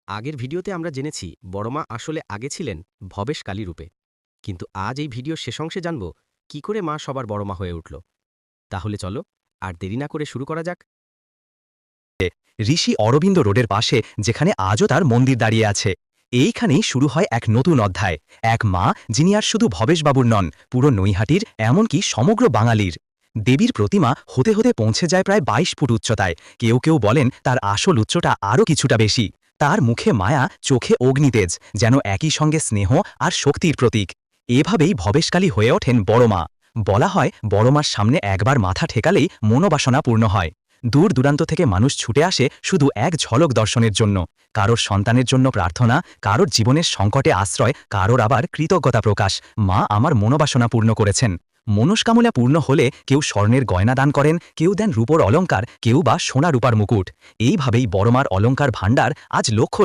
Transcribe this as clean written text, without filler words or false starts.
আগের ভিডিওতে আমরা জেনেছি বড়মা আসলে আগে ছিলেন ভবেশকালী রূপে। কিন্তু আজ এই ভিডিওর শেষ অংশে জানব কি করে মা সবার বড়মা হয়ে উঠল। তাহলে চলো আর দেরি না করে শুরু করা যাক। ঋষি অরবিন্দ রোডের পাশে যেখানে আজও তার মন্দির দাঁড়িয়ে আছে, এইখানেই শুরু হয় এক নতুন অধ্যায়। এক মা যিনি আর শুধু ভবেশবাবুর নন, পুরো নৈহাটির, এমনকি সমগ্র বাঙালির। দেবীর প্রতিমা হতে হতে পৌঁছে যায় প্রায় ২২ ফুট উচ্চতায়। কেউ কেউ বলেন তার আসল উচ্চতা আরও কিছুটা বেশি। তার মুখে মায়া, চোখে অগ্নিতেজ, যেন একই সঙ্গে স্নেহ আর শক্তির প্রতীক। এভাবেই ভবেশকালী হয়ে ওঠেন বড়মা। বলা হয় বড়মার সামনে একবার মাথা ঠেকালেই মনোবাসনা পূর্ণ হয়। দূর দূরান্ত থেকে মানুষ ছুটে আসে শুধু এক ঝলক দর্শনের জন্য। কারোর সন্তানের জন্য প্রার্থনা, কারোর জীবনের সংকটে আশ্রয়, কারোর আবার কৃতজ্ঞতা প্রকাশ। মা আমার মনোবাসনা পূর্ণ করেছেন। মনস্কামনা পূর্ণ হলে কেউ স্বর্ণের গয়না দান করেন, কেউ দেন রূপোর অলঙ্কার, কেউ বা সোনা রূপার মুকুট। এইভাবেই বড়মার অলঙ্কার ভাণ্ডার আজ লক্ষ